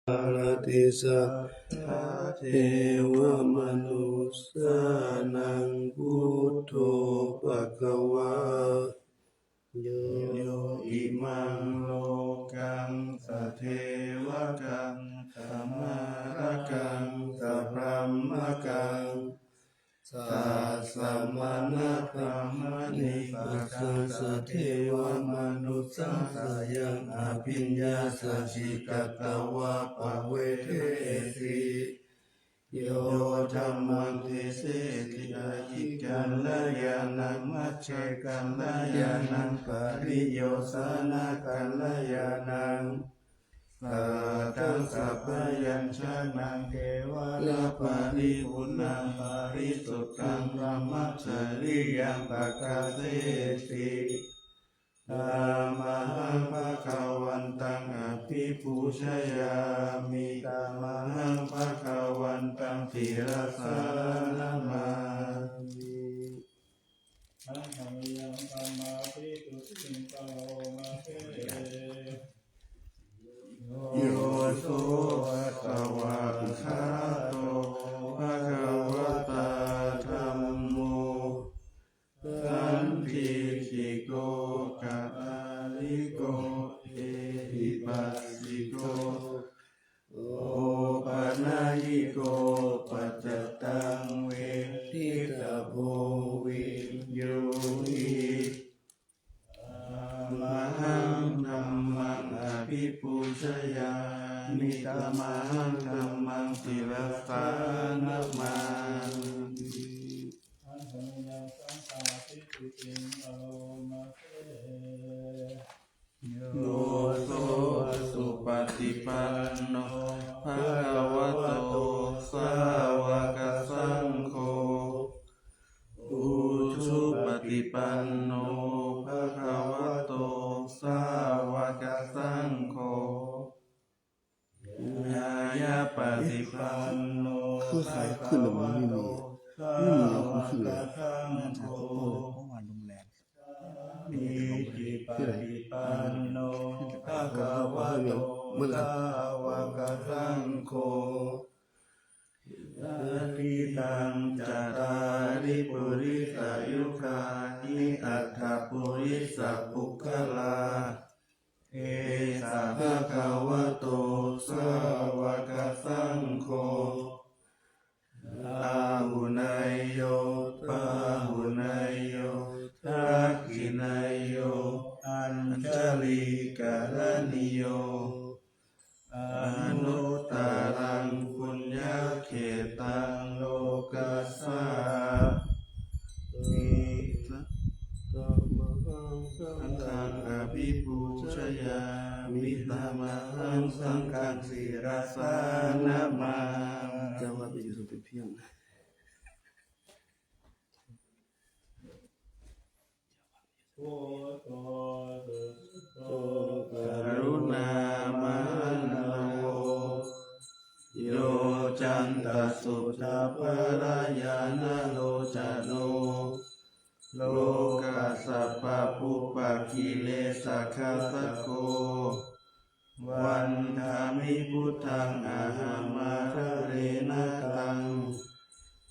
ลติสัพพะเทวมนุสสานังพุทโธภควาโยอิมังโลกังสเทวกังสัมมาระกังสัพพมะกังสัสสะมณะธรรมนิปัสสังสเทวมนุสสังสยังอภิญญาสัจจิกัตตวะปะเวเทสิโยธัมมังเทเสติอายิกัลยาณังมัจเจกัลยาณังปริโยสนะกัลยาณังสัทธังสัพพยัญชนะเทวะละปะริปุณังปะริสุทธังพระมัจฉริยังปะกาเสติธัมมังภะคะวันตังอภิปูชยามิธัมมังภะคะวันตังศิรสานะมามิอะหังยังธัมมาภิตุสิงโตมาเตโยโสภะคะวะคาโตภะคะวะตาธัมโมสันทิฏฐิโกกัตตาลิโกเอหิปัสสิโกโอปะนายิโกปัจจตังเวทิตาโพวิญโยหิมหังธัมมังอภิปูชยามิธัมมังธัมมังศิรสานะมามิอะหังยังสังฆาทิติติงอโลมาเตโยโสสุปฏิปันโนภะคะวะโตสาวกสังโฆอุชุปฏิปันโนภะคะวะโตสาวกสังโฆญายาปฏิปันโนคือขายขึ้นแล้วมันไม่มีก็คือโอ้เมื่อวานโรงแรมมีจิปฏิปันโนภะคะวะโตสาวกสังโฆสัพพิตังจัตตาริปุริสายุคานิอัตถปุริสปุคคลาเอสะภะคะวะโตสาวกสังโฆอาหุนายโยปาหุนายโยทักขินายโยอัญชลีกาลนิโยอนุตตรังปุญญเขตังโลกัสสะมิธัมมังสังฆังอภิปูชยามิธัมมังสังฆังศิรสานะมาจะว่าไปอยู่สุดเพียงโอโตโตกรุณามานโวโยจันตสุตาภรายานะโลจโนโลกัสสะปะปุปปะกิเลสะคัสสะโกวันธามิพุทธังอะหังมาคะเรนะตัง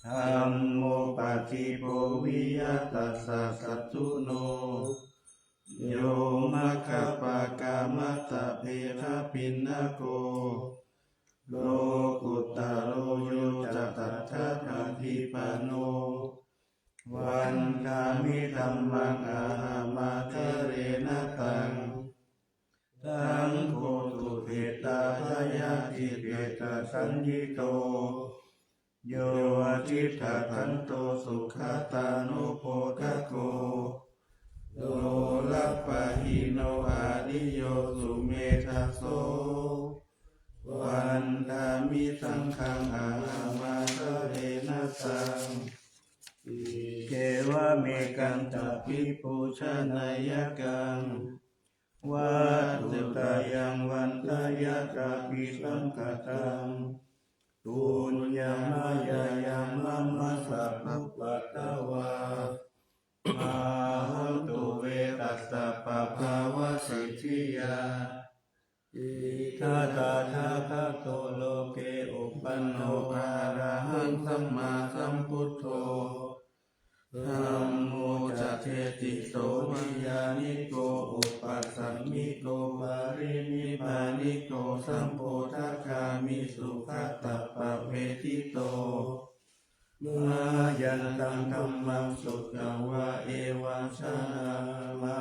ธัมโมปะทิโพวิยตัสสะสัตถุโนโยมะคะปะกามัตตะเพนะปิณโกโลกุตตะโรโยจะตัทธะทันทิปะโนวันธามิธัมมังอะหังมาคะเรนะตังสังโฆตุเภตายายาติเภตสัญญิโตโยอาทิตถะขันโตสุขตานุโพคโกโลลัปปะหิโนอานิโยสุเมธาโสวันธามิสังฆังอะหังมาคะเรนะสังเกวะเมกังตปิปูชนายกังวัตถุตายังวันทายะตาปิสังฆตังตุญญามายายังมัมมะสัพพุปัตตวาอาหันตุเวตัสสะปะภาวะสิทธิยา ทัตถาคโตโลเกอุปันโนอะระหังสัมมาสัมพุทโธธัมโมจะเทติโสวิญญาณิโกอุปัสสัมมิโกปารินิพพานิโกสัมโพธัคคามิสุขตัปปะเวทิโตมายันตังธัมมังสุขวะเอวังชามะ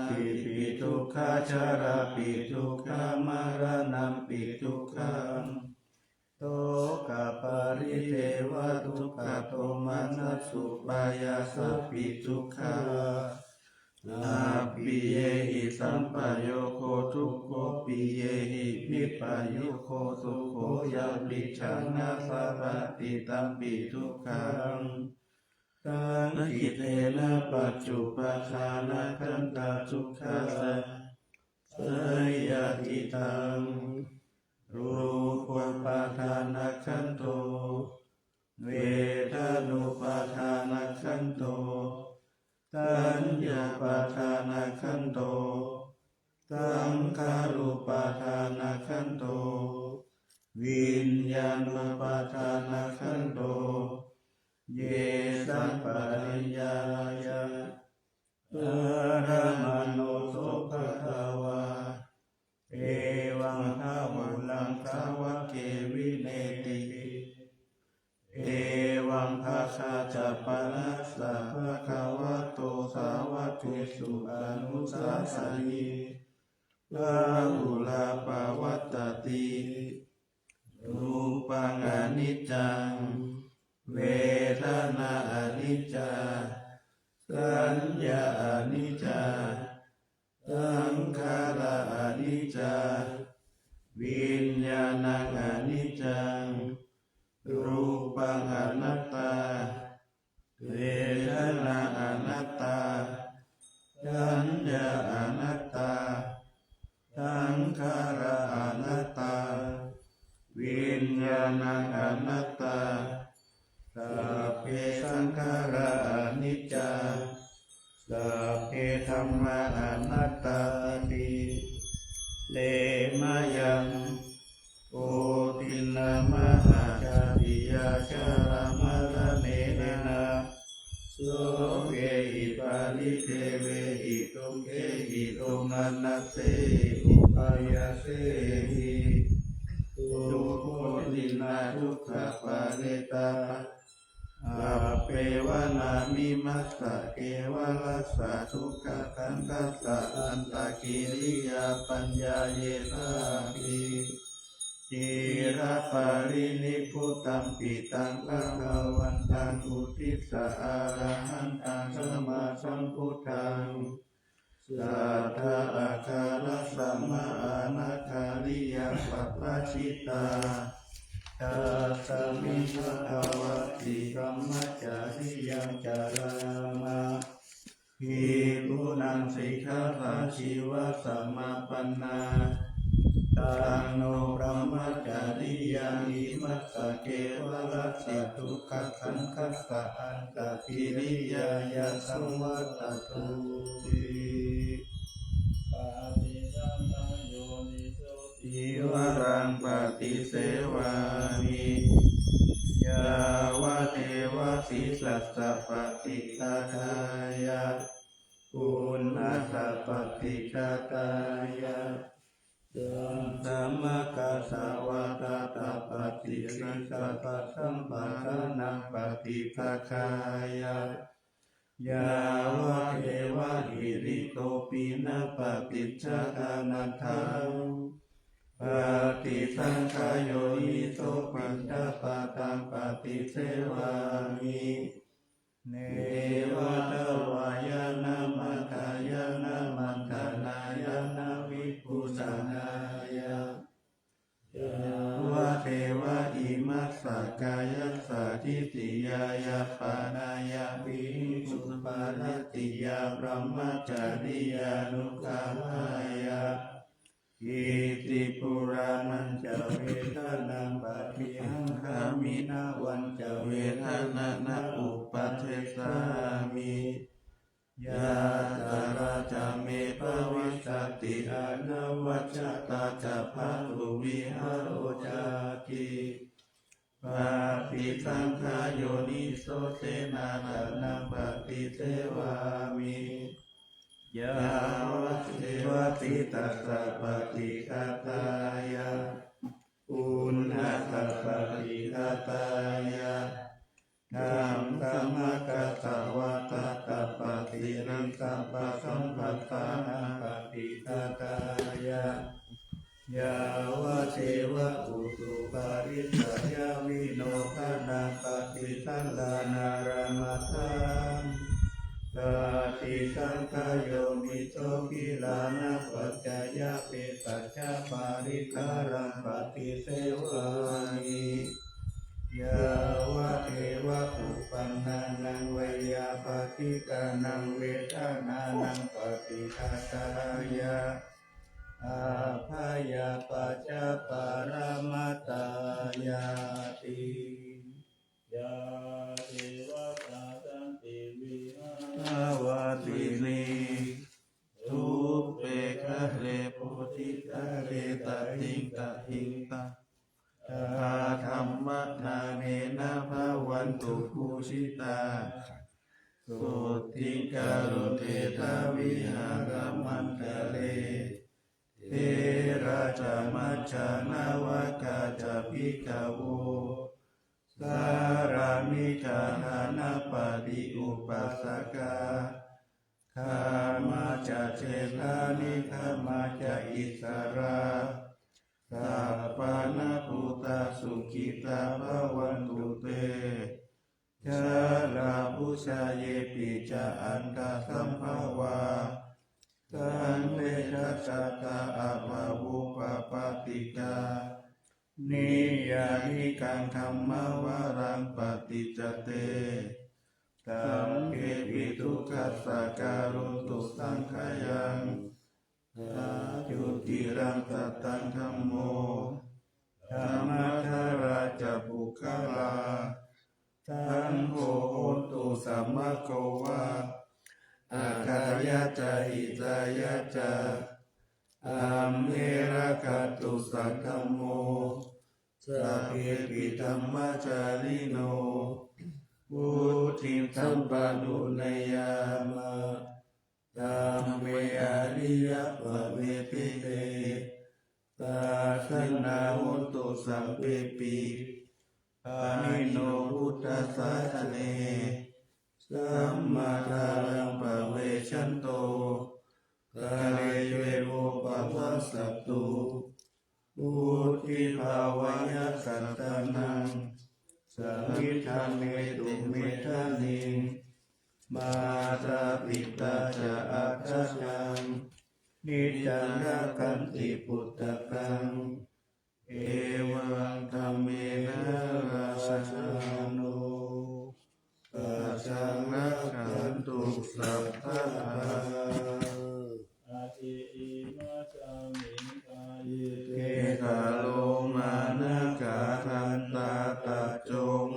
ปิปิทุกขาชาราปิทุกขามารณัมปิทุกขังโตกะปาริเทวทุกขโทมานัสสุปายาสปิทุกขาอาปิเยหิสัมปโยโคทุกโขปิเยหิวิปโยโคสุโขยาปิชังนาสารติตัมปิทุกขังตังกิเตนะปัจจุปทานะขันตาทุกขาสยาติตังรูปปาทานะขันโตเวทนุปาทานะขันโตตัญญาปาทานะขันโตสังขารุปาทานะขันโตวิญญาณปาทานะขันโตเยสัมปริญญายะอะระมโนโสภะคะวาเอวังคาวุลังคาวะเกวิเนติเอวังภาคาจะปะนัสสะภะคะวะโตสาวะเทสุอนุสาสนิลาหุลาปาวัตตติรูปังอนิจจังเวทนาอนิจจาสัญญาอนิจจาสังขารอนิจจาวิญญาณังอนิจจังรูปังอนัตตาเวทนาอนัตตาสัญญาอนัตตาสังขารอนัตตาวิญญาณังอนัตตาสัพเพสังขาราอนิจจาสัพเพธัมมาอนัตตาติเลมายังโอตินามหาชาติยาชารามรเนนะโสเวหิปาลิเทเวหิตุเกหิตุมานัสเสอุปายาเสหิทุกโคตินาทุกขปาเรตาอาเปวนามิมัสสะเกวลัสสะทุกขขันธัสสะอันตกิริยาปัญญาเยสาภิจิระปารินิพพุตัมปิตังภะคะวันตังอุทิสสะอะระหันตังสัมมาสัมพุทธังสัทธะอาคารัสสัมมาอานาคาริยังปัปปะชิตาตัสสมิภะคะวะติธัมมัจจาริยังจารามะภิกขุนังสิกขาปะชีวะสัมมาปันนาตังโนพระมัจจาริยังอิมัสสะเกวะรัสสิทุกขขันธัสสะอันตกิริยายะสังวัตตุติปาติสัมปโยนิโสติวรังปฏิเสวามิยาวะเทวะสิสัสสะปฏิฆาทายะปุณณะปฏิฆาทายะสัมมากัสสวะตาตาปฏิสิกขาปัสสัมปะทานังปฏิภาคายะยาวะเทวะหิริโตปินะปฏิจจานันทังปฏิสังขายโยนิโสปัญจปาตังปฏิเสวามิเนวะตวายานามัคายานามันธนายานาวิปุสนายายาวะเทวะอิมัสสะกายัสสะทิฏฐิยายาปานายาวิสุปาณติยาพระมัจจาริยานุกามายาอิติปุรานันจะเวทนาปะทิหังคามินาวันจะเวทนานะอุปเทสามิ ยะตระจะเมภวิสติอนวัชตาจะภะตุวิหารโอจาติปฏิสังขายโยนิโสเสนานานังปฏิเสวามิยาวะเสวะติตัสสะปฏิฆาตายะปุณณตัสสะปฏิฆาตายะธัมมะกัสสะวะตตะปฏิรังสัพพะสัมปัสสะนังปฏิฆาตายะยาวะเสวะอุตุปาริสยาวิโนภะนังปฏิสังฆานารัมตังปฏิสังขายโยมิโสกิลานะปัจจายะเปตัจจาปาริคารังปฏิเสวามิยาวะเทวะอุปันนานังเวยาปฏิกานังเวทานานังปฏิฆาตายะอาภายาปัจจปารามัตตายาติยาเทวะตาสันติวิหาวาตินีทุเปกะเลโพธิกะเลตะทิงตะหิงตะธรรมนาเนนะภะวันตุภูชิตาสุติกาลุเททาวิหารมันตะเลเทราชมัจจานาวกาจภิกขโวสารามิจานาปฏิอุปัสสกาขาม จเจตานิธรรมจอิสราสัพพานาภูตาสุขิตาภวันตุเตชาลาภุชาเยปิจาอันตสัมภวาสังเวชสัตตาอาภาวุปปาติกานิยานิกังธรรมวารังปฏิจเตตัมเกปิทุกขัสสะการุตุสังขยังอายุติรังสัตตังธัมโมธรรมทาราจะปุคลาสังโฆโหตุสัมมาโกวาอาคายะจาหิจายะจาอัมเมระกัตตุสัทธัมโมสัพเพปิธัมมจาริโนพุทธิสัมปันนุนยามะธัมเมอริยปะเวปิเตตาสนาหุตุสัมเปปิปานิโนพุทธศาสเนสัมมาทารังปะเวชันโตกาเลเวโวปะวัสสัตตุพุทธิภาวายะสัตตานังสังฆิทังเมตุเมธานิงมาตาปิตาจะอาคาชังนิจังรักขันติพุทธกังเอวังธัมเมนะราชานุปัจจังรักขันตุสัพพะอาทิอิมัสสามิกายเกกะโลมานะกาทันตาตะโจ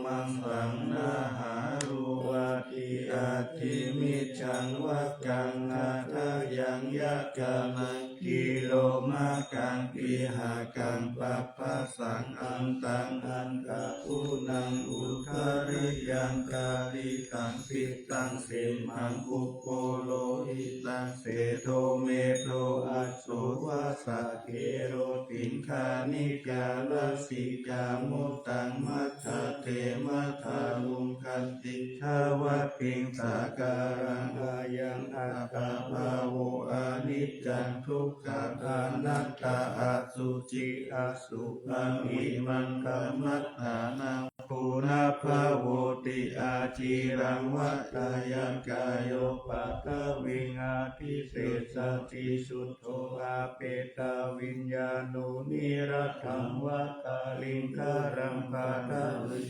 มังสังนาหารุวะติอาทิมิจังวะกังนาทายังยะกานังกิโลมากังปิหากังปัปปะสังอันตังอันตะอุนังอุคาริยังกาลิตังสิตังเสมังอุปโปโลหิตังเสโทเมโทอัสโสวะสักเกโรติงคานิกาลสิกามุตตังมัทธะเทมัทธาลุงคันติทาวะปิงสาการังอายังอัตตาภาโวอานิจจังทุกขังอนัตตาอสุจิอสุภังอิมังกัมมัฏฐานังปุณภาโวติอาจีรังวัฏายังกายโยปัตตวิงาทิเศษติสุทโธอาเปตาวิญญาณุนิรัตถังวัตตาลิงคารังปาทาวิ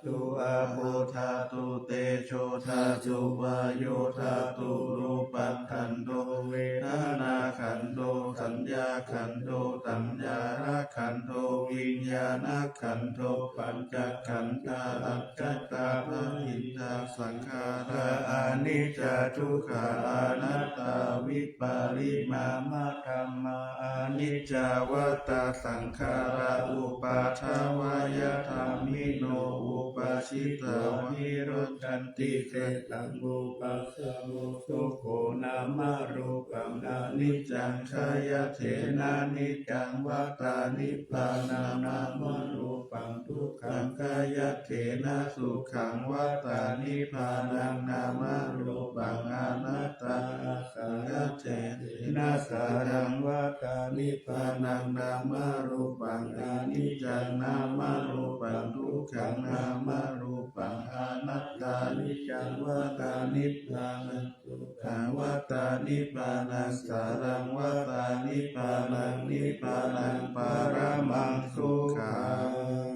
ตุอาโปธาตุเตโชธาตุวายโยธาตุรูปัฏขันโตเวทนาขันโตสัญญาขันโตตัญญาระขันโตวิ วิญญาณขันโธปัญจขันธาอัจจตาภหินทาสังขาราอนิจจทุกขาอนัตตาวิปาริมามะธัมมาอนิจจวัตตาสังขาราอุปาทวายธรรมิโนอุปาชิตาวิรุจันติเตตังอุปัสสโมสุโขนามารูปังอนิจจังชายเถนะนิจจังวัตตานิพพานานามารูปังทุกขังกายเถนะสุขังวัตตานิพพานังนามารูปังอนัตตาสังฆเถนะสารังวัตตานิพพานังนามารูปังอนิจจังนามารูปังทุกขังนามารูปังอนัตตานิจจังวัตตานิพพานังสุขังวัตตานิพพานังสารังวัตตานิพพานังนิพพานังปารมังสุขัง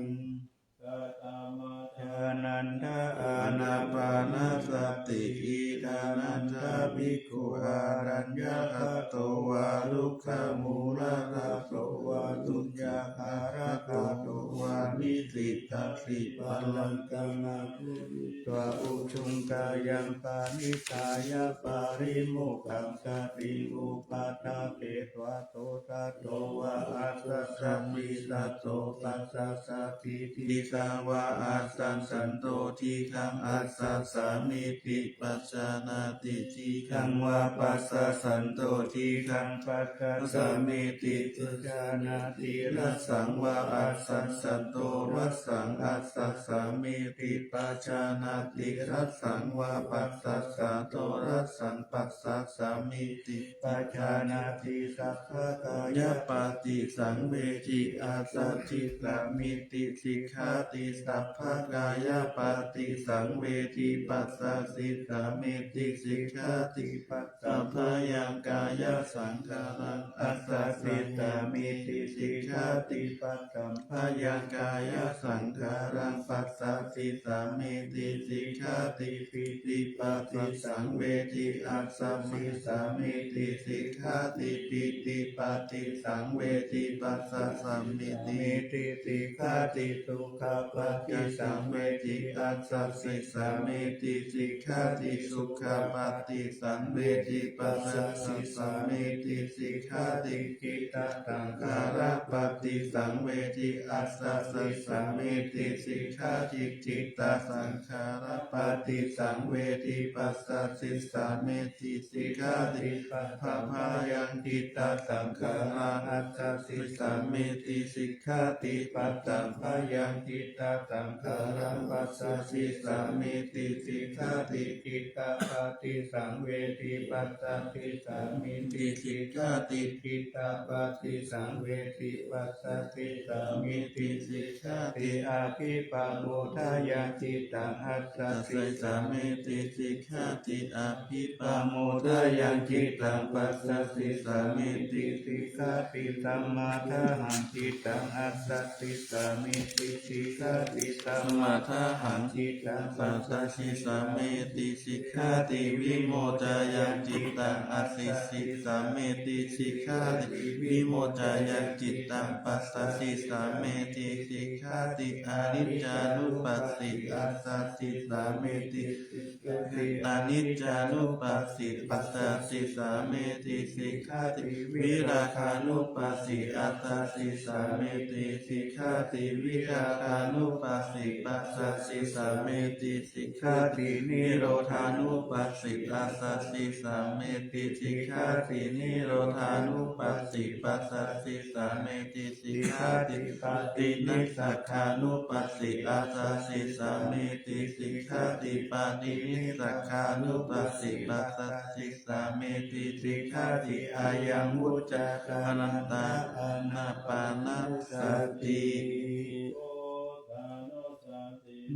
นันทาอานาปานาสติอิทานันทาภิกขุอารัญญาคโตวาลุขมูลคโตวาตุญญาคารคโตวานิสิตาสิปัลลังกังอาภูตัวอุชุงกายังปานิสายาปาริโมกังสติอุปาทาเปตวะโตสัตโตวะอัสสะมิสัตโตปัสสะสะติทิสาวะอัสสันสันโตทีขังอัสสะสามิติปัจจานาติทีขังวะปัสสะสันโตทีขังปัสสะสามิติปัจจานาติรัสสังวะอัสสันสันโตรัสสังอัสสะสามิติปัจจานาติรัสสังวะปัสสะสันโตรัสสังปัสสะสามิติปัจจานาติสัพพะกายปฏิสังเวทิอาสัจจิสามิติสิกขาติสัพพะกายปฏิสังเวทิปัสสะสิสามิติสิกขาติปัสสัพพะยังกายสังขารังอัสสะสิสามิติสิกขาติปัสสัมภะยังกายสังขารังปัสสะสิสามิติสิกขาติปิติปฏิสังเวทิอัสสะสิสามิติสิกขาติปิติปฏิสังเวทิปัสสะสัมมิติสิกขาติสุขปฏิสังเวทิอัสสะสิสามิติสิกขาติสุขปฏิสังเวทิปัสสะสิสามิติสิกขาติจิตตังคารปฏิสังเวทิอัสสะสิสามิติสิกขาติจิตตสังขารปฏิสังเวทิปัสสะสิสามิติสิกขาติปัพพายังจิตตสังขาราอัสสะสิสามิติสิกขาติปัตตัมภยังจิตตสังขารังปัสสะสิสามิติสิกขาติจิตตปฏิสังเวทิปัสสะสิสามิติสิกขาติจิตตปฏิสังเวทิปัสสะสิสามิติสิกขาติอาภิปะโมทายังจิตตังอัสสะสิสามิติสิกขาติอาภิปะโมทายังจิตตังปัสสะสิสามิติสิกขาติสัมมาทาหังจิตตังอัสสะสิสามิติสิกขาติสัมมาทาหังจิตตังปัสสะสิสามิติสิกขาติวิโมจายังจิตตังอัสสิสิสามิติสิกขาติวิโมจายังจิตตังปัสสะสิสามิติสิกขาติอนิจจานุปัสสิอัสสะสิสามิติอนิจจานุปัสสิปัสสะสิสามิติสิกขาติวิราคานุปัสสิอัสสะสิสามิติสิกขาติวิราคานุปัสสิปัสสะสิสามิติสิกขาตินิโรธานุปัสสิปัสสะสิสามิติสิกขาตินิโรธานุปัสสิปัสสะสิสามิติสิกขาติปฏินิสสขานุปัสสิอัสสะสิสามิติสิกขาติปฏินิสสขานุปัสสิปัสสะสิสามิติสิกขาติอายังวุจจารานันตาอานาปานาสติ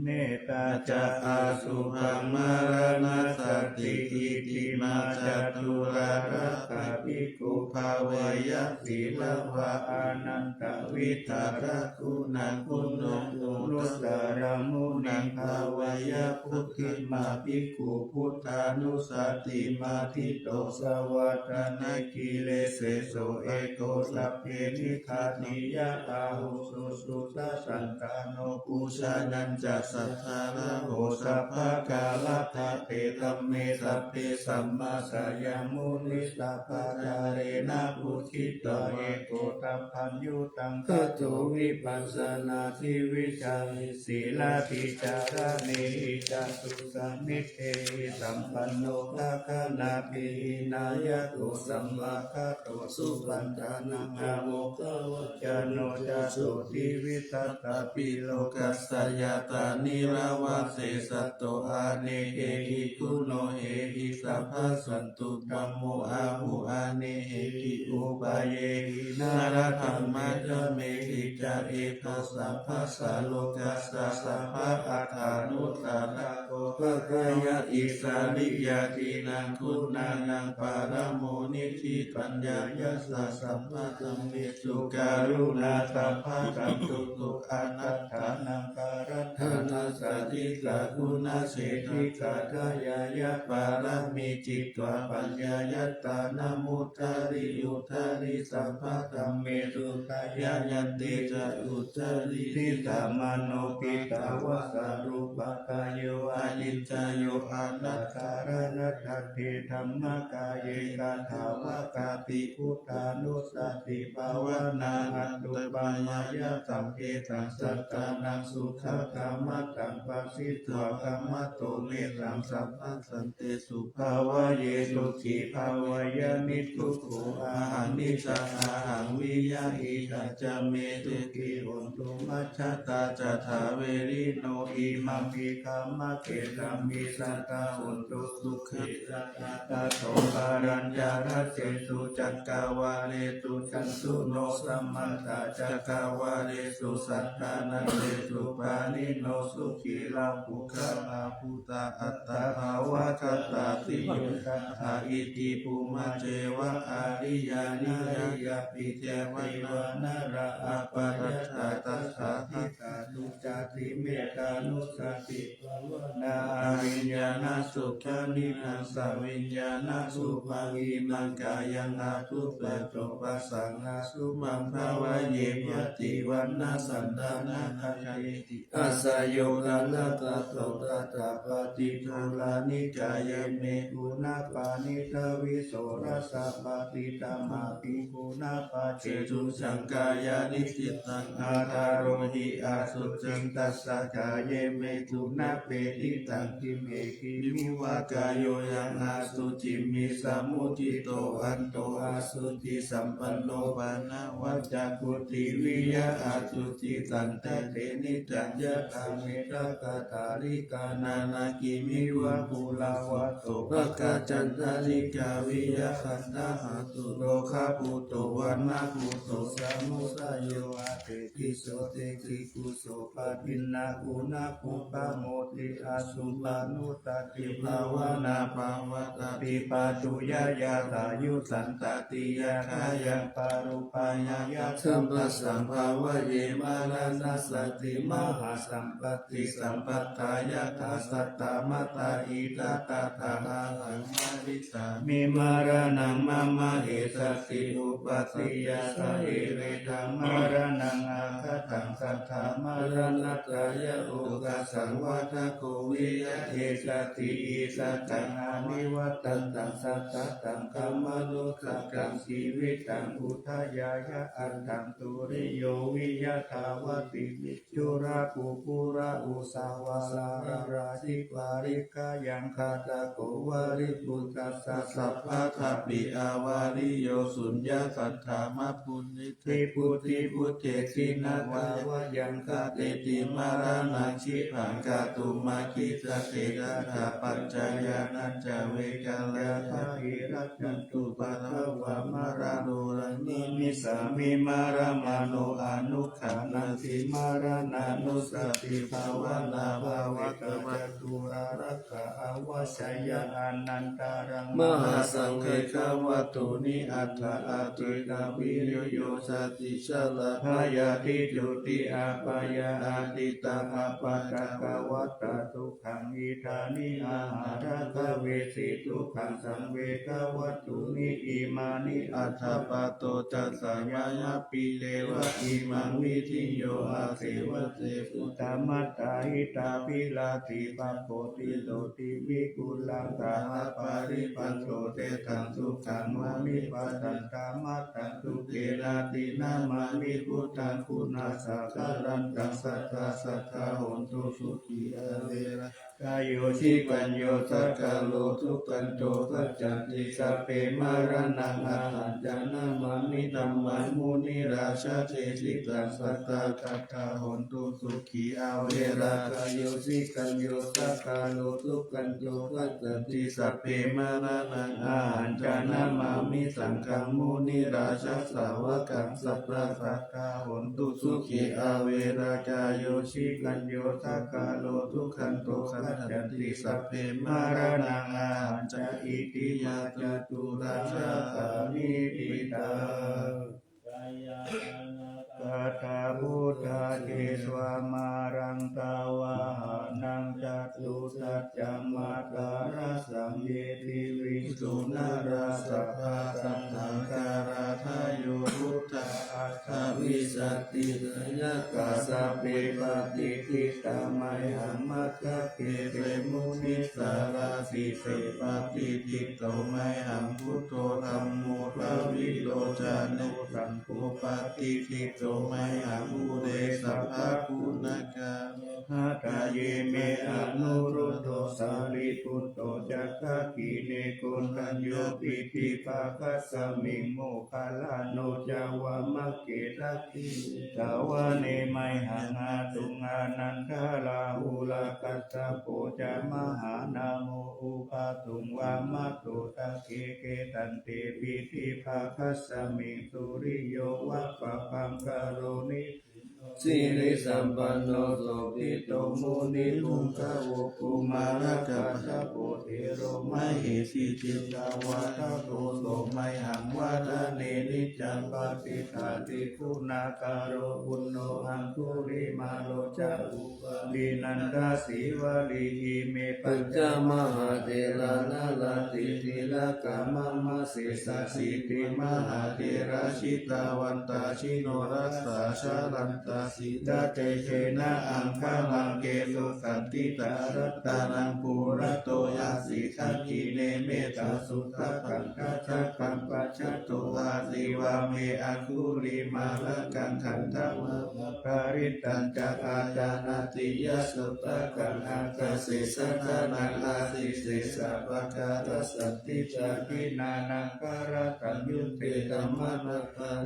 เมตตาจะอาสุภมารณสติอิติมาจตุรารักขภิกขุภาเวยศีลวะอานันตวิทารคุณังคุณงนุสสารมุนิภาเวยพุทธิมาภิกขุพุทธานุสติมาทิโตสวัตนกิเลเสโสเอโกสัพเพนิคาติยะอาหุสุสุตสันตโนปุชานันจะสัทธาระโหสัพพะกาลทะเตตัมเมสัพเพสัมมาสายามุนิสัพพะจาเรนะพุทธิตเอโกตัพพัญยุตังกัตโตวิปัสสนาทิวิจาริสีลาติจาระเนหิจตุสัมมิเทหิสัมปันโนภะคะนาภินายะโตสัมมาคะโตสุปันธานังอะโมกขวัจจโนจะโสติวิทัตตาปิโลกัสสยตานิราวาเสสัตโตอาเนเอหิคุโนเอหิสัพพสันตุธัมโมอาหุอาเนเอหิอุปาเยหินารธัมมะยะเมหิจาเอโตสัพพสาโลกัสสะสัพพะอาคานุตตะโกภะกายะอิสาลิยาตินังคุณานังปารโมนิธิปัญญายะสัสสัมภะธัมเมสุการุณาสัพพะกัมตุตุอนัตถานังการัตถานาสติกาคุณาเศรษฐิกาทายายะปารมีจิตตวปัญญายตตานามุตตาริอุตตาริสัพพะธัมเมสุตายะยันติจะอุตตาริทิตามโนปิตาวะสารุปกายโยอายินจโยอานัตการนัตถิธรรมกายเยกาถาวกาติพุทธานุสติภาวนาอัตตุปายายะสัมเพตังสัตตานังสุขกรรมตังปัสสิตวกรรมโตเมตังสัพพัสสันเตสุภาวะเยสุขีภาวายะนิทุกขุอาหังนิจจาอาหังวิยะหิตัจจเมตุกิหุนตุมัชฌะตาจัตถาเวริโนอิมัมภิคัมมะเกตัมมิสัตตาหุนตุสุขิสัตตาโตปารัญญารัสเสตุจักกาวาเลตุจันตุโนสัมมาตาจักกาวาเลตุสัตตานันเตตุปานิโนสุขีลาภุคลาภุตาอัตตาภาวะคตาติโยตัสสะอิติภูมาเจวะอาริยานิยะปิเจวะวานาระอาปารัชาตัสสะทิตานุจาติเมตตานุสติภาวนาวิญญาณสุขานิอัสสะวิญญาณสุภังอิมังกายังอาทุเปโตปัสสังอาสุมังภาวะเยปติวันนาสันดานาคายติอาสยโยกาลตะโตตตาปฏิทูลานิจายเมกุณาปานิทวิโสรัสสะปฏิตามาปิกุณาปาเจตุสังกายานิสิตังอาทาโรหิอาสุจิงตัสสะกายเมกุณาเปติตังกิเมกิมิวากายโยยังอาสุจิมิสัมมุทิโตอันโตอาสุจิสัมปันโนปานาวัจจกุติวิยะอาสุจิตันเตเตนิจัญญาตาเมตกาตาลิกานานากิมิวะภูลาวะโตภกาจันทาลิกาวิยะขันธาหาตุโลคาภูโตวันนาภูโตสามุสโยอาเตติโสเตติกุโสปะปินนากุณาภูปะโมติอาสุปานุตติภาวนาภาวตติปาตุยายาตายุสันตติยาคายังปารุปายายาสัมปัสสัมภาวะเยมารานัสสติมหาสัมปติสัมปัตตายาตาสัตตามตาอิตาตาตาหังมาริตามิมารานังมะมะเหสติอุปัสสิยาสะเอเรธังมารานังอาคตังสัทธามารานัตายะโอกาสังวัฏโกวิยะเอสติอิสัจจังอานิวัตตังสัตตตังกัมมโนสัจจังชีวิตังอุทายายะอันตังตุริโยวิยะทาวติวิจุราภูปุระอุสาวาลาราชิกวาริกายังคาตะโกวาริปุตตัสสะสัพพะทัพปิอาวาริโยสุญญาสัทธามะปุณิธิพุทธิพุทเทสินาวาว ยังคเตติมารานังชิผังกาตุมาคิสเตระถาปัจจายานัจจเวกัลยาภิรัจันตุปะระวะมาราโดรนิมิสามิมารามาโนอนุขานันติมารานานุสติภาวนาภาวะกวัตตุรารักขะอวชัยยะอนันตารังมหาสังฆขวัตตุนิอัตถะอาติกาวิริโยสติชลาภายาติจุติอาปายาอาติตาอาปะกะกวัตตะทุกขังอิทานิอาหาระกเวสิทุกขังสังเวกวัตตุนิอิมานิอัตถปะโตจัสสยายาปิเลวะอิมังวิทิโยอาเสวะเสปุตตมัตตาหิตาปิลาติปัปโปติโตติวิกุลังกาปาริปันโตเตตังสุขังวามิปัสสันตามัตตังทุเกราตินามามิพุทธังคุณาสักการันตังสัทธาสัทธาโหนตุสุขีอาเวระกายโยชิปัญโยสักกาโลทุกันโตสัจจันติสัพเพมารานังอาหันจานามามิธัมมังมุนิราชาเทสิตังสัทธาสัทธาโหนตุสุขีอาเวรากายโยชิปัญโยสักกาโลทุกันโตสัจจันติสัพเพมารานังอาหันจานามามิสังฆังมุนิราชาสาวกังสัพพะสัทธาโหนตุสุขีอาเวรากายโยชิปัญโยสักกาโลทุกันโตสัจจันติสัพเพมารานังอาหันจาอิติยาจตุราชาสามิติตากัตถาพุทธาเทสวามารังตาวาหานังจัตุสัจจมาตาราสังเยติวิสุนาราสัพพะสัทธังการาทายโยพุทธาอัตถวิสัตติระยะกาสะเปปติทิตามัยหังมัคคะเกเรมุนิสาราสิเสปติทิโตมัยหังพุทโธธัมโมภวิโลจานุสังโฆปฏิทิโตมัยหังอุเดสัพพะคุณกาหัตถเยเมอนุรุตโตสารีปุตโตจักขกิเนโกณทัญโยปิติภาคัสสมิงโมคาลาโนจาวามะเกตักขิสาวะเนมัยหังอาตุงานันทาลาหุลากัสสะโปจามหานาโมอุปาตุงวามะโตตะเกเกตันเตปิติภาคัสสมิงสุริโยวัปปะปังกโรนิสิริสัมปันโนโสภิโตมุนิมุขะโวกุมารกัสสะโปเทโรมเหสิจิตาวาทโตโสมัยหังวาทะเนนิจังปฏิทาติคุณาการโรบุญโนหังคุริมาโลจาอุปลินันทาสีวลีอิเมปัญจมหาเทระนาลาติติลกามะมะเสสะสิติมหาเทระชิตาวันตาชิโนรัสสาชาลันตาสิดาเตเชนะอังคาลังเกสุสันติตารัตตานังปุระโตยาสิขันกิเนเมตาสุตะขังกัจจคัมปัจจตุอาสิวาเมอาคุลิมาละกังขันธวะปาริตัญจะอาจานาติยสุตะกังอาคเสสะทานังอาสิเสสะปะการสัตติจากินานังการะตัญยุเตตัมมะนะ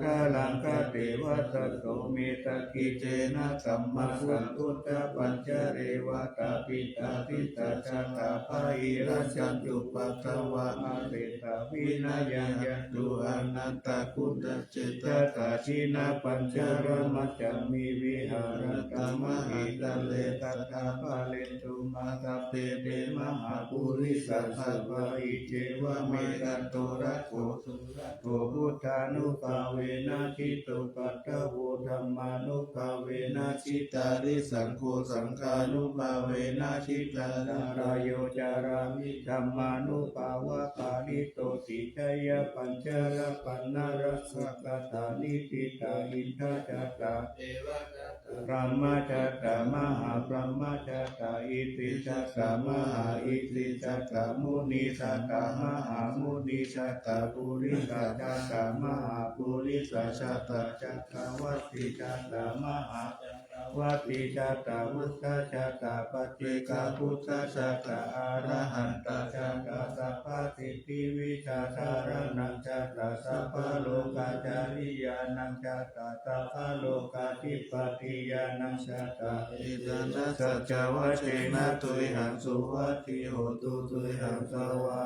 กาลังกะเทวะตโตเมตกิเจนะสัมมาสัมพุทธปัญจเรวตาปิตาทิตาจันตาภาอิรัจจันตุปัตตวะอาเรตาวินายันตุอนันตกุตเจตตาชินาปัญจรมัจจามิวิหารตมหิตาเลตัตถาภาเลตุมาตาเปเปมหาปุริสัพพะอิเจวะเมตันโตระโกสุระโกพุทธานุภาเวนะชิตุปัตตะโวธัมมานุภาเวนะชิตาริสังโฆสังฆานุภาเวนะชิตาดารายโยจารามิธัมมานุภาวะปาริโตติชยปัญจรปันนรสกตานิติตาอินทจัตตาเอวะจัตตาพระมจัตตามหาพระมจัตตาอิติจัตตามหาอิติจัตตามุนีสัตตามหามุนีสัตตาปุริสัตจัตตามหาปุริสัตจัตตาจัตตาวัตติจัตตามหาจัตตา วัตติชาตาวุฒชาตาปฏิกาพุทธชาตาอรหันตชาตาสัพพสิทธิวิชาธารนังชาตาสัพพโลกาจาริยานังชาตาสัพพโลกาธิปติยานังชาตาอิทันตัสสัจจวัชเชนะตุยหังสุวัตติโหตุตุยหังสวา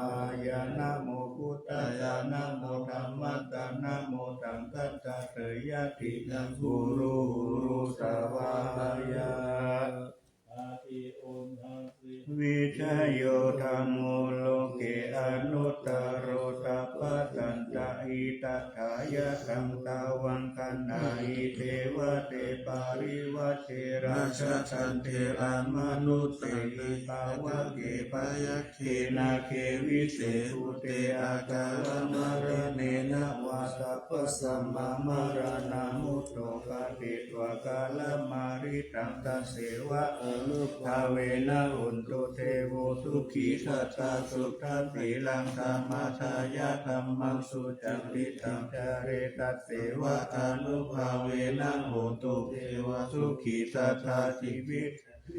ยานะโมพุทธายานะโมธัมมัสสะนะโมสังฆัสสะเตยะตินังกุรุสวายาวิชโยธรรมโมโลเกอนุตตโรตัพพสันตอิตัฏฐายะสังตาวังคันหาอิเทวเตปาริวัชเชราชสันเทอามนุสเตอิภาวะเกปายะเขนาเควิเศษุเตอากาลมารเนนะวาสัพพสัมมามารณามุตโตกาติตวกาลมาริตังตัสเสวะอนุภาเวนะอุนตุเทโวสุขีสัตตาสุทัสสีลังธรรมทายาธรรมังสุจังริตังจาเรตัสเสวะอนุภาเวนะโหตุเทวสุขีสัตตาชีวิต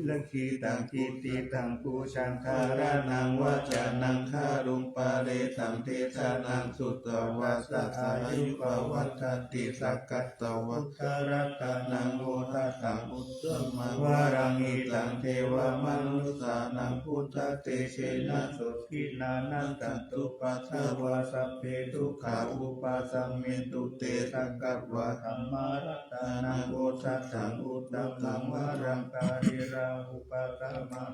ลักขีตังกิติตังปูชังคารานังวัจานังคารุปปาเรสังเทชานังสุตตวัสสะอายุปวัฏติสักกัตตวัฏรัตนังโมทัสสังพุทธัมมังวารังอิตังเทวมนุสสานังพุทธเตเชนะสุขินานันตันตุปัสสาวะสัพเพทุกขาอุปัสสมินตุเตสักกัตวะธัมมารัตนังโอทัสสังอุตตัมมังวารังกาลิราอุปตัมมัง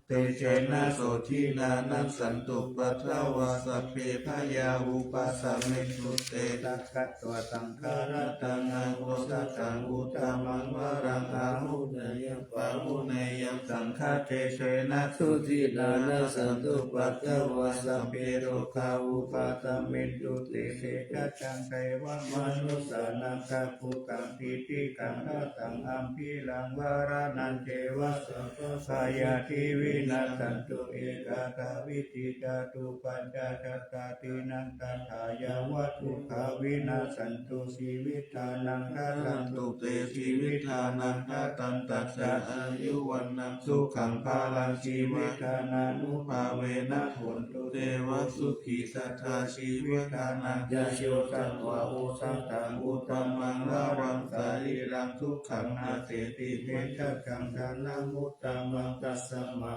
เตเชนะโสทินานัสสันตุปัสสาวะสัพเพพยาอุปัสสมินตุเตสักกัตวะสังฆารัตนังโอทัสสังอุตตัมมังวารังกาหุเนยปะหุเนยสังฆาเตเชนะสุทินานัสสันตุปัสสาวะสัพเพโรคาอุปัสสมินตุเตเสกัจจังไตวะมนุสสานังกัปปุกังติติกังทัสสังอัมพิลังวารานันเทวะสัพพสายาทิวินัสสันตุเอกาตาวิจิตาตุปัญจจัตตาตินันตัทายาวัตถุขาวินาสันตุชีวิตานังทัสสันตุเตชีวิตานังทัสตันตัสสะอายุวันนังสุขังภาลังชีวิตานานุภาเวนะผลตุเตวะสุขีสัทธาชีวิตานังยะโยสัตวะโอสัตตังอุตตัมมังลาวังสารีรังทุกขังนาเสติเมตัสสังทานังมุตตัมมังตัสสะมะ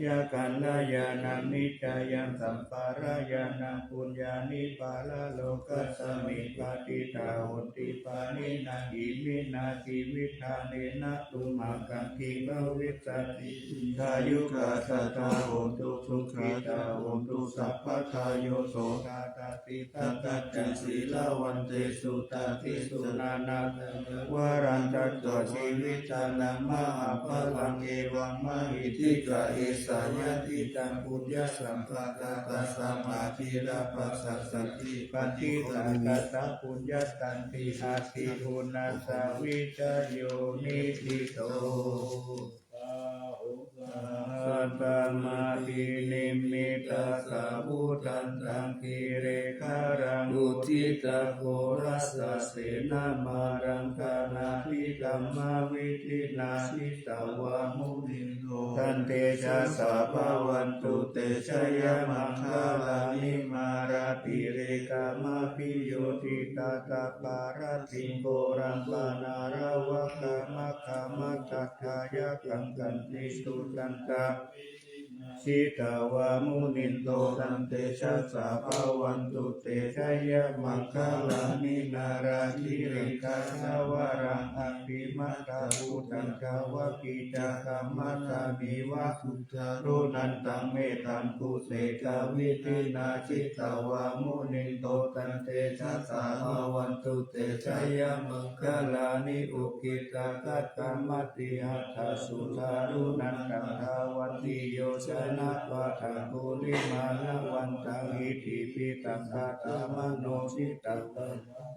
ยะกันลายานังนิจจายังสัมปารายานังปุญญานิปาลโลกัสสมิปาติตาหุติปานินาหิมินาชีวิตาเนนะตุมากังคิภวิสติทายุกาสัตตาโหตุสุขิตาโหตุสัพพทายโยโสตาตาติตาตัจจศีลาวันเตสุตาติสุนานา วรันตัตตชีวิตานังมหาภลังเอวังมหิทิกาเอสายติตังปุญญสัมภะกตาสัมมาทิราปัสสัสสันติปฏิสังกตปุญญตันติอาติหุนัสสาวิจโยนิธิโตสัตตมาตินิมิตาสาวุตันตังกิเรคารังอุทิตาโกรัสสะเสนามารังคานาทิธัมมาวิธินาทิตาวามุนิโตทันเตชะสาภวันตุเตชะยะมังคาลานิมาราติเรกามาปิโยติตาตาปาราติโกรังปานาราวะกามะคามะตัทธายะกังกันติสุตันตาชิตาวามุนินโตตันเตชะสาภวันตุเตชะยะมังคาลานินาราธิริกาสวารังอภิมัตตาภูตังกาวะกิจาคัมมัตตาบิวะสุทารุนันตังเมตันปุเสกาวิตินาชิตาวามุนินโตตันเตชะสาภวันตุเตชะยะมังคาลานิอุกิตาคัตตมัตติหัตถสุทารุนั นันตังทาวันติโยชนะวะทาภูริมานะวันตังอิติปิตังคาตามโนชิตัง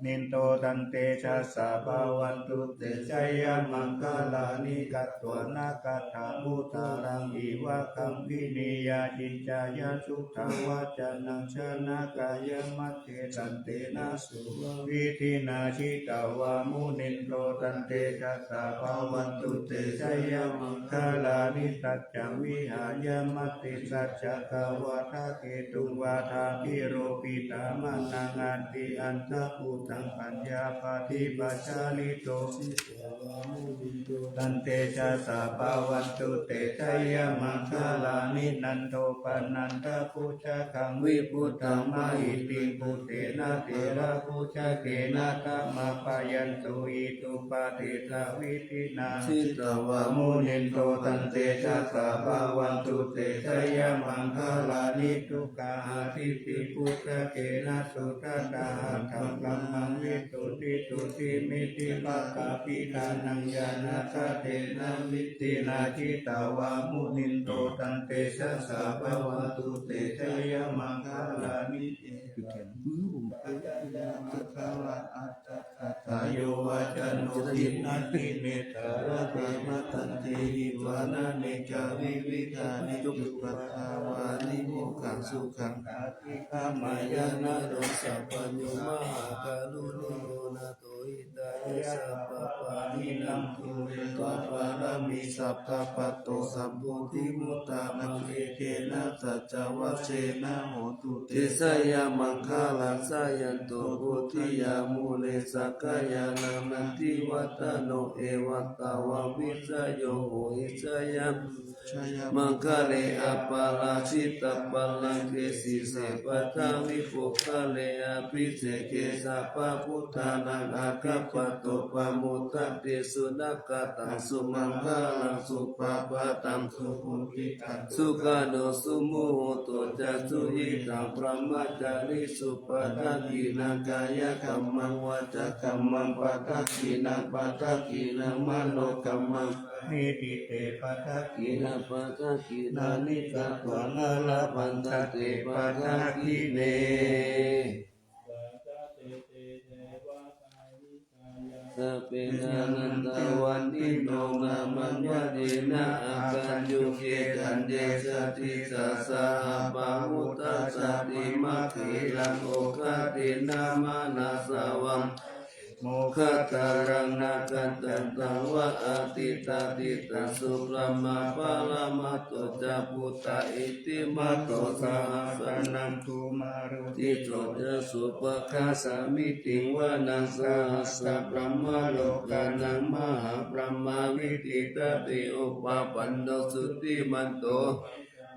นินโตตันเตชะสะภาวันตุเตชัยมังคลานิกัตตวนากัตถามุตารังอิวะคัมพินิยาจินจายาสุขังวาจานังชนะกายมัตเตตันเตนะสุวิธินาชิตาวามุนินโตตันเตชะสะภาวันตุเตชัยมังคลานิสัจจวิหายมัตติสัจจกวาทะเกตุวาทาพิโรปิตามานังอันติอันทะภูตังปัญญาปฏิปัจจานิโตตันเตชะสะภาวันตุเตชัยมังคลานินันโทปนันทะพุชะคังวิพุตตังมหิติปุเตนะเถระพุชะเกนะธัมมาปยันตุอิตุปาติตาวิธินาสิตวะมุนินโตตันเตชะสะภาวันตุเตชัยมังคลานิทุกขาทิติพุชะเกนะสุตตาธัมมังมังวิตุติตุติมิติภะกะปิทานังญาณสะเตนะวิตินาจิตาวามุนินโตตันเตชะสะภาวันตุเตชัยมังคลานิจุเทียนมังคลาอัตตะโยวะจันโนทินันติเนตระเตมะตันเตหิวานะเนจาวิวิธานิจุปัฏฐาวานิโมขังสุขังอาทิฆามายานะโรสัพพัญโยมหากาลุโนนาโตหิตายะสัพพปานินัมตุเรตวะปารามิสัพพะปัตโตสัมพุทิมุตตะมังเอเกนะสัจจวัชเชนะโหตุเตสยามังคลังสายันโตโพธิยามูเลสักกายานามันติวัตโนเอวัตตาวะวิสโยโหหิสยามมังคเลอปาราชิตปัลลังเกสิเสปัทาวิปุคเลอภิเสเกสัพพะพุทธานังอาคัปปะโตปะโมตัตเตสุนักกตังสุมังคลังสุปะปะตังสุภูติตังสุขโนสุโมโหตุจัสสุหิตังพระมัจจาริสุปะทักขินังกายกัมมังวาจากัมมังปะทักขินังปะทักขินังมโนกัมมังนิติเตปะทักขินังปะทักขินังนิสัตวะนาลาปันตเตปะทักขิเนสัพเพนันตวันติโนนามันวะเดนะอาคันยุเกตันเดสติสัสสะปะมุตตะสติมัคคิลังโอคตินามานาสวังโมคตารังนาคันตันตังวะอาติตาติตังสุปรมาปาลามาโตจัปุตตะอิติมาโตสาสนังทุมารุติโตจะสุปะคาสามิติงวานังสาสะพระมโลกานังมหาพระมาวิติตติอุปปันโนสุติมันโต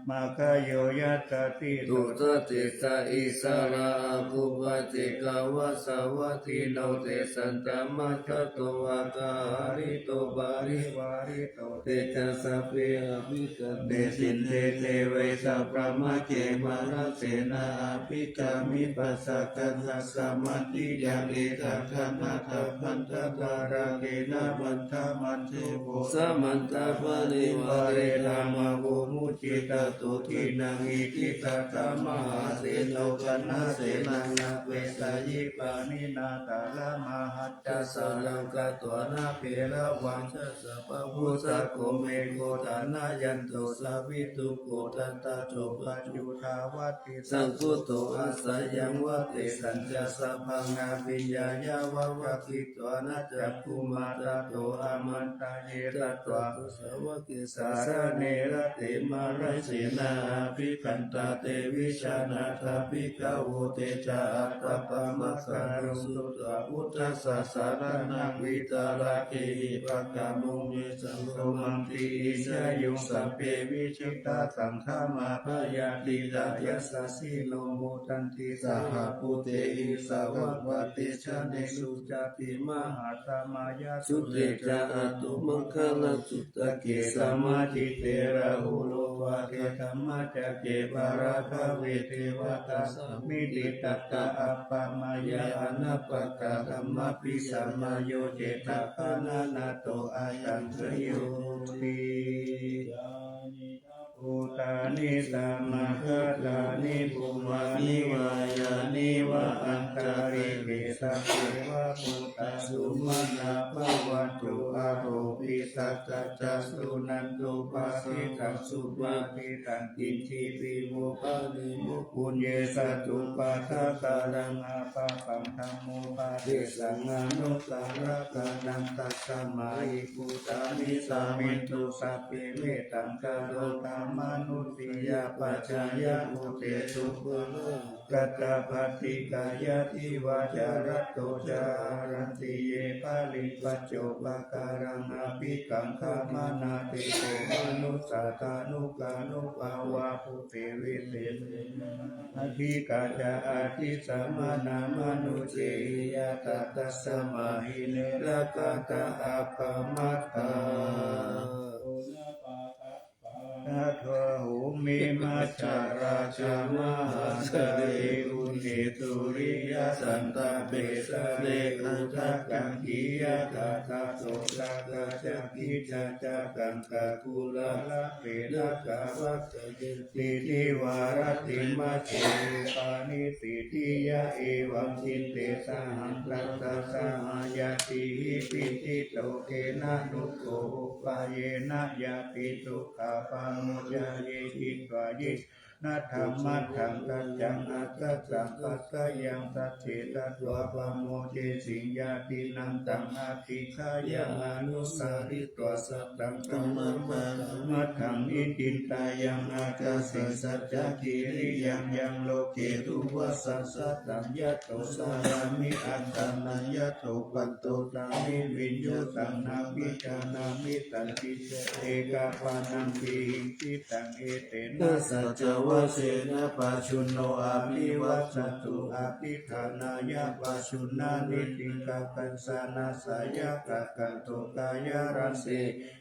มาคโยยัตติตุตติสาอิสระภุปติกาวะสาวัตถิโนเตสันตมัคคะโตวะกาลิโตบาริวาริโตเตจัสสะเปอภิกเตสินเตเตเวสัพพะมะเจมาราเสนาอภิกามิปัสสะกันสัสสะมัตติยาเอตัคคะนาตพันตตาราเกนะมันทามันเทโวสัมมันตาปะริวาเรธรรมโวมุจิตาตุทินังอิทิตตามหาเสโนกันนาเสนังนาเวสายิปานินาตาลมหัจจสลังกตัวนาเพระวังชัสสะปะพุทธโกเมโกตานายันโตสาวิตุโกตัตตะโจปัจจุทาวัติสังคุโตอาสยังวะเตสัญจสัพพังอาปิญญายาวะวะคิตัวนาจักขุมาตโตอามันตาเยระตวะสาวะเกสารเนระเตมาราเสนาภิคันตาเตวิชานาทาภิกขโวเตจาอัตตปะมะการุสุตตะพุทธสสารนังวิตาราเคหิปะกามุเยสังโฆมังติสยุงสัพเพวิชิตาสังฆามาพยาติดายัสสะสิโลโมตันติสหปุเตหิสาวะวะเตชะเนสุจติมหาตมายาสุเตจาอตุมังคลสุตตะเกสัมมาทิเตระหุโลวะเทธัมมาจักเกปาราภเวเทวตาสัมมิติตัตตะอัปปมายาอนัปปะกะธัมมปิสัมมาโยเจตะปะนานาโตอายันตโยติ ตานิสัมมาคาตานิภูมานิวายานิวะอันตาริเกสัพเพวะพุทธสุมาณาภวันตุอาโรปิสัจจะสุนันตุปาสิตังสุปาทิตังกินทีปิโมปะนิโมปุญเยสัจจุปาทาตารังอาปะปังธัมโมปะเทสังอานุตตระกานังตัสสมาหิปุตตานิสามิตุสัพเพเวตังกโรธรรมนุติยาปัจจายะอุเตสุปะกัตตาภัตติกายะทิวาจารัตโตจารันติเยปาลิปัจโจปะการังอภิกังขมานาติโตมนุสสาตานุกานุภาวะภูเตวิเตอธิกาจาอธิสัมมานามนุเจยะตัตสสมาหิเนรกะตะอัปปมัตตานาทวหุมิมัจจาราชามหาสเรอุนิตุริยสันตเปสเรอุทักกังกิยะตาตาโสตากะจักขิจักกังกะกุลละเปนะกะวัตเยติทิวารติมัจเจปานิสิทิยะเอวังชินเตสหังลัตตะสหายาติหิปิติโตเกนะนุโกอุปาเยนะยาปิตุขาปังมุจเยหิตวายินาธรรมะถังกัจจังอัตตะสังกัสสยังสัจเจตัตวะปะโมเจสิญญาตินันตังอาทิคายังอนุสาริตวสัตตังกัมมังมัทธังอิตินตายังอากาสิสัจจกิริยังยังโลเกตุวะสัสสะตังยัตโตสารามิอัตตานัยยัตโตปัตโตตามิวิญโยตังนาวิจานามิตันติเอกาปานังปิหิติตังเอเตนะสัจวะเสนะปัจจุโนอาภิวัตตุอาภิธานายะปัจจุนานิติกาปัสสานาสายะกะกันโตกายารัสเส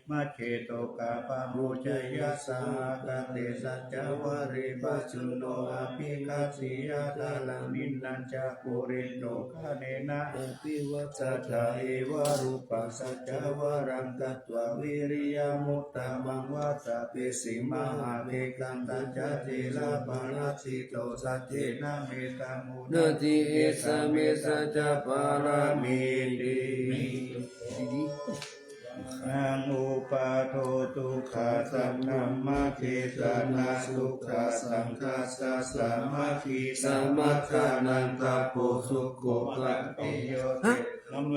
มัจเจโตกาปะโมจยะสากะเตสัจวะเรปัจจุโนอาภิคัสสิยะตาลังนินันจะปุเรโตคาเนนะอาภิวัตตาเอวะรูปัสสัจวะรังกัตวะวิริยมุตตะมังวัตตะเปสิมหาเมกันตัจจะเทลาปาราสิโตสัจเจนะเมตตามุนาติเอสะเมสัจจปารามิตินังอุปาโทตุขาสัมนัมมะเทสนาสุขาสังฆาสัสสะมะคีสัมมัคคานันตาโพสุโกปะปิโยติ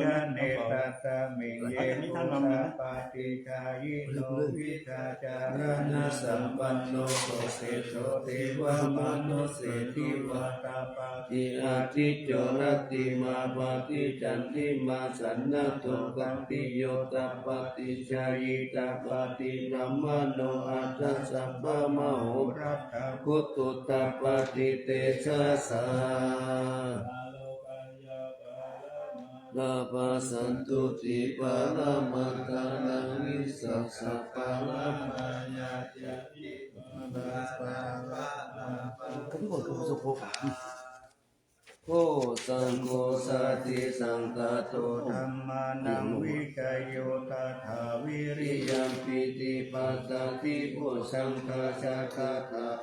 ยันเนตัสสะเมเยมุตตะปาติชายิโนวิชาจารณะสัมปันโนโสเสโสเทวมนุสเสทิวาตาปาติอาทิจโจรติมาปาติจันติมาสันนะโตกัมปิโยตปาติชายิตาปาติบรมโนอัตถสัพพะมโหรัตถะพุทธุตปาติเตชะสาลาภสันตุติปารามัตตานังวิสัสสะปารามา โคสังโฆสัตติสังฆโตธัมมานังวิจโยตถาวิริยัมปิติปัสสติโพสังฆาสัคคา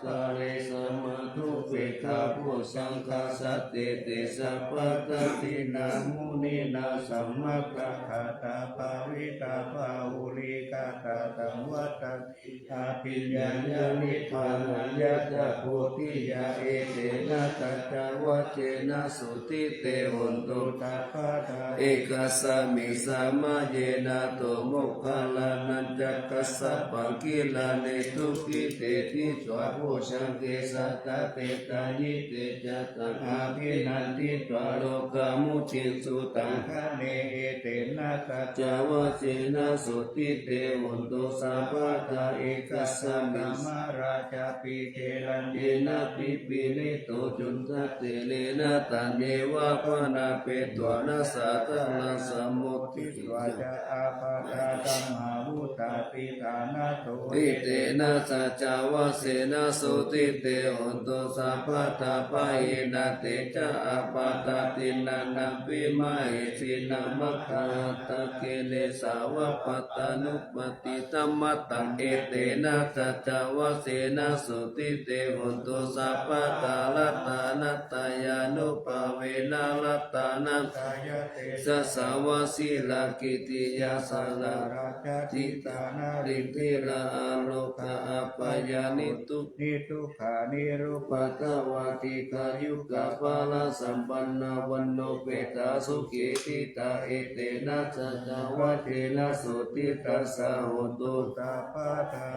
ตาเรสัมมาทุเปกขาโพสังฆาสัตเตเตสัพพะตตินามุนีนาสัมมัคคะคาตาภาวิตาภาอุริกาตาตังวัตติอาภิญญาญาณิพานัญญาตโพธิยาเอเตนะตัจจวัจเจนะสุติเตหุนตุตาภาตาเอกสามิสามาเยนะโตโมคคลานันจักกัสสะปังกิลาเนตุกิเตติจวะโพชังเกสัตตะเตตายิเตจัตตังอาภินันติตวะโลกามุจิสุตังคะเนเอเตนะตัจจวัจเจนะสุติเตหุนตุสัพพะตาเอกสามิมาราชาปิเทลันเยนะปิปิลิโตจุนทัตเตเลนะตันเยวะปนาเปตวะนะสัตตะนะสัมมุติวะจะอาปาตาตัมหาวุตา ปิฐานาโต ติเตนะสัจจาวเสนะสุติเตหนตุสัพพะทาปะเยนะเตจะอะปะตะตินะนะวิมาหิสินะมัคคะตะเกเลสาวะปัตตานุปติธัมมะตังเอเตนะสัจจาวเสนะสุติเตหนตุสัพพะทาลัตตานัตตายานุปเวนะลัตตานัง กายเต สัสสาวะสีลากิติยาสาลา ราชา ทิ ติ ตา ตานา ริติลาอาโลกะอัปปายานิตุ นิทุขานิรูป ปัตตวาติกายุกะปาลาสัมปันนาวันโนเปตาสุขิติตาเอเตนะสัจจาวะเทนะสุติตัสสะโหตุ ตาปาทา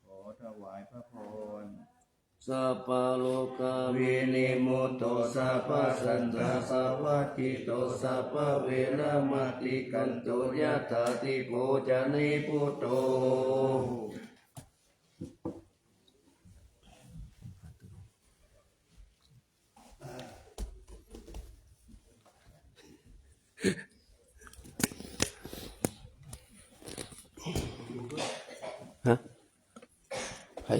ขอถวายพระพร สัพพะโลกาวินิโมโตสัพพะสันตาสัพพะทิโตสัพพะเวรมติกันโตยะถาติโพจานิพุตโตฮะใคร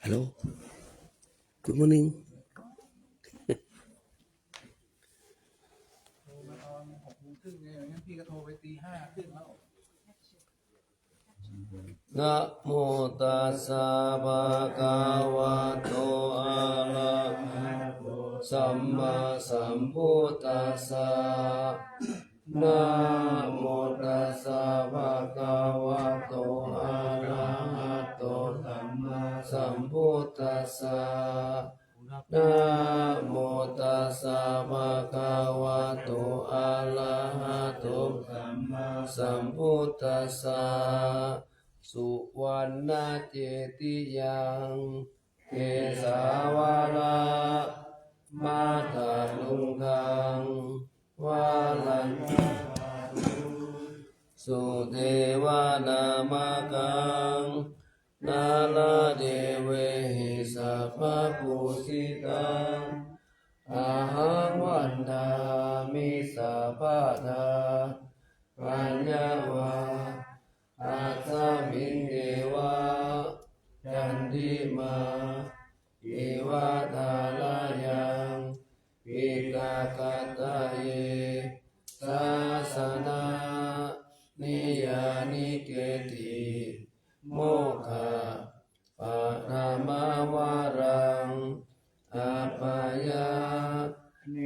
ฮัลโหล Good morning โทรมาตอน6:30เนี่ยงั้นพี่ก็โทรไปตี 5 ขึ้นแล้ว นะโมตัสสะภะคะวะโตอะระหะโตสัมมาสัมพุทธัสสะนะโมตัสสะภะคะวะโตอะระหะโตสัมมาสัมพุทธัสสะนะโมตัสสะภะคะวะโตอะระหะโตสัมมาสัมพุทธัสสะสุวรรณเจติยังเกสาวาระมาตาลุงคังวาลันสุเทวานามกังนาลาเดเวหิสัพพะปุสิตังอาหังวันดามิสัพพะทาปัญญาวาอาสามิงเทวาจันทิมาเอวะทาลายังปิกาคัตตะเยสาสนานิยานิเกติโมฆะปะธรรมวารังอาปายา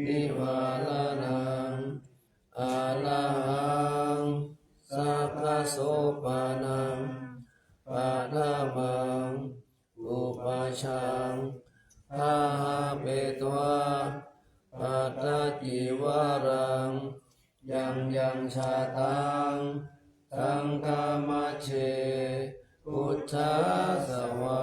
นิวาลานังอาลาหังสัพพะโสปานังปะทามังอุปาชังทาเปตวาปัตตจิวารังยังชาตังสังฆมัชเชพุทธสวา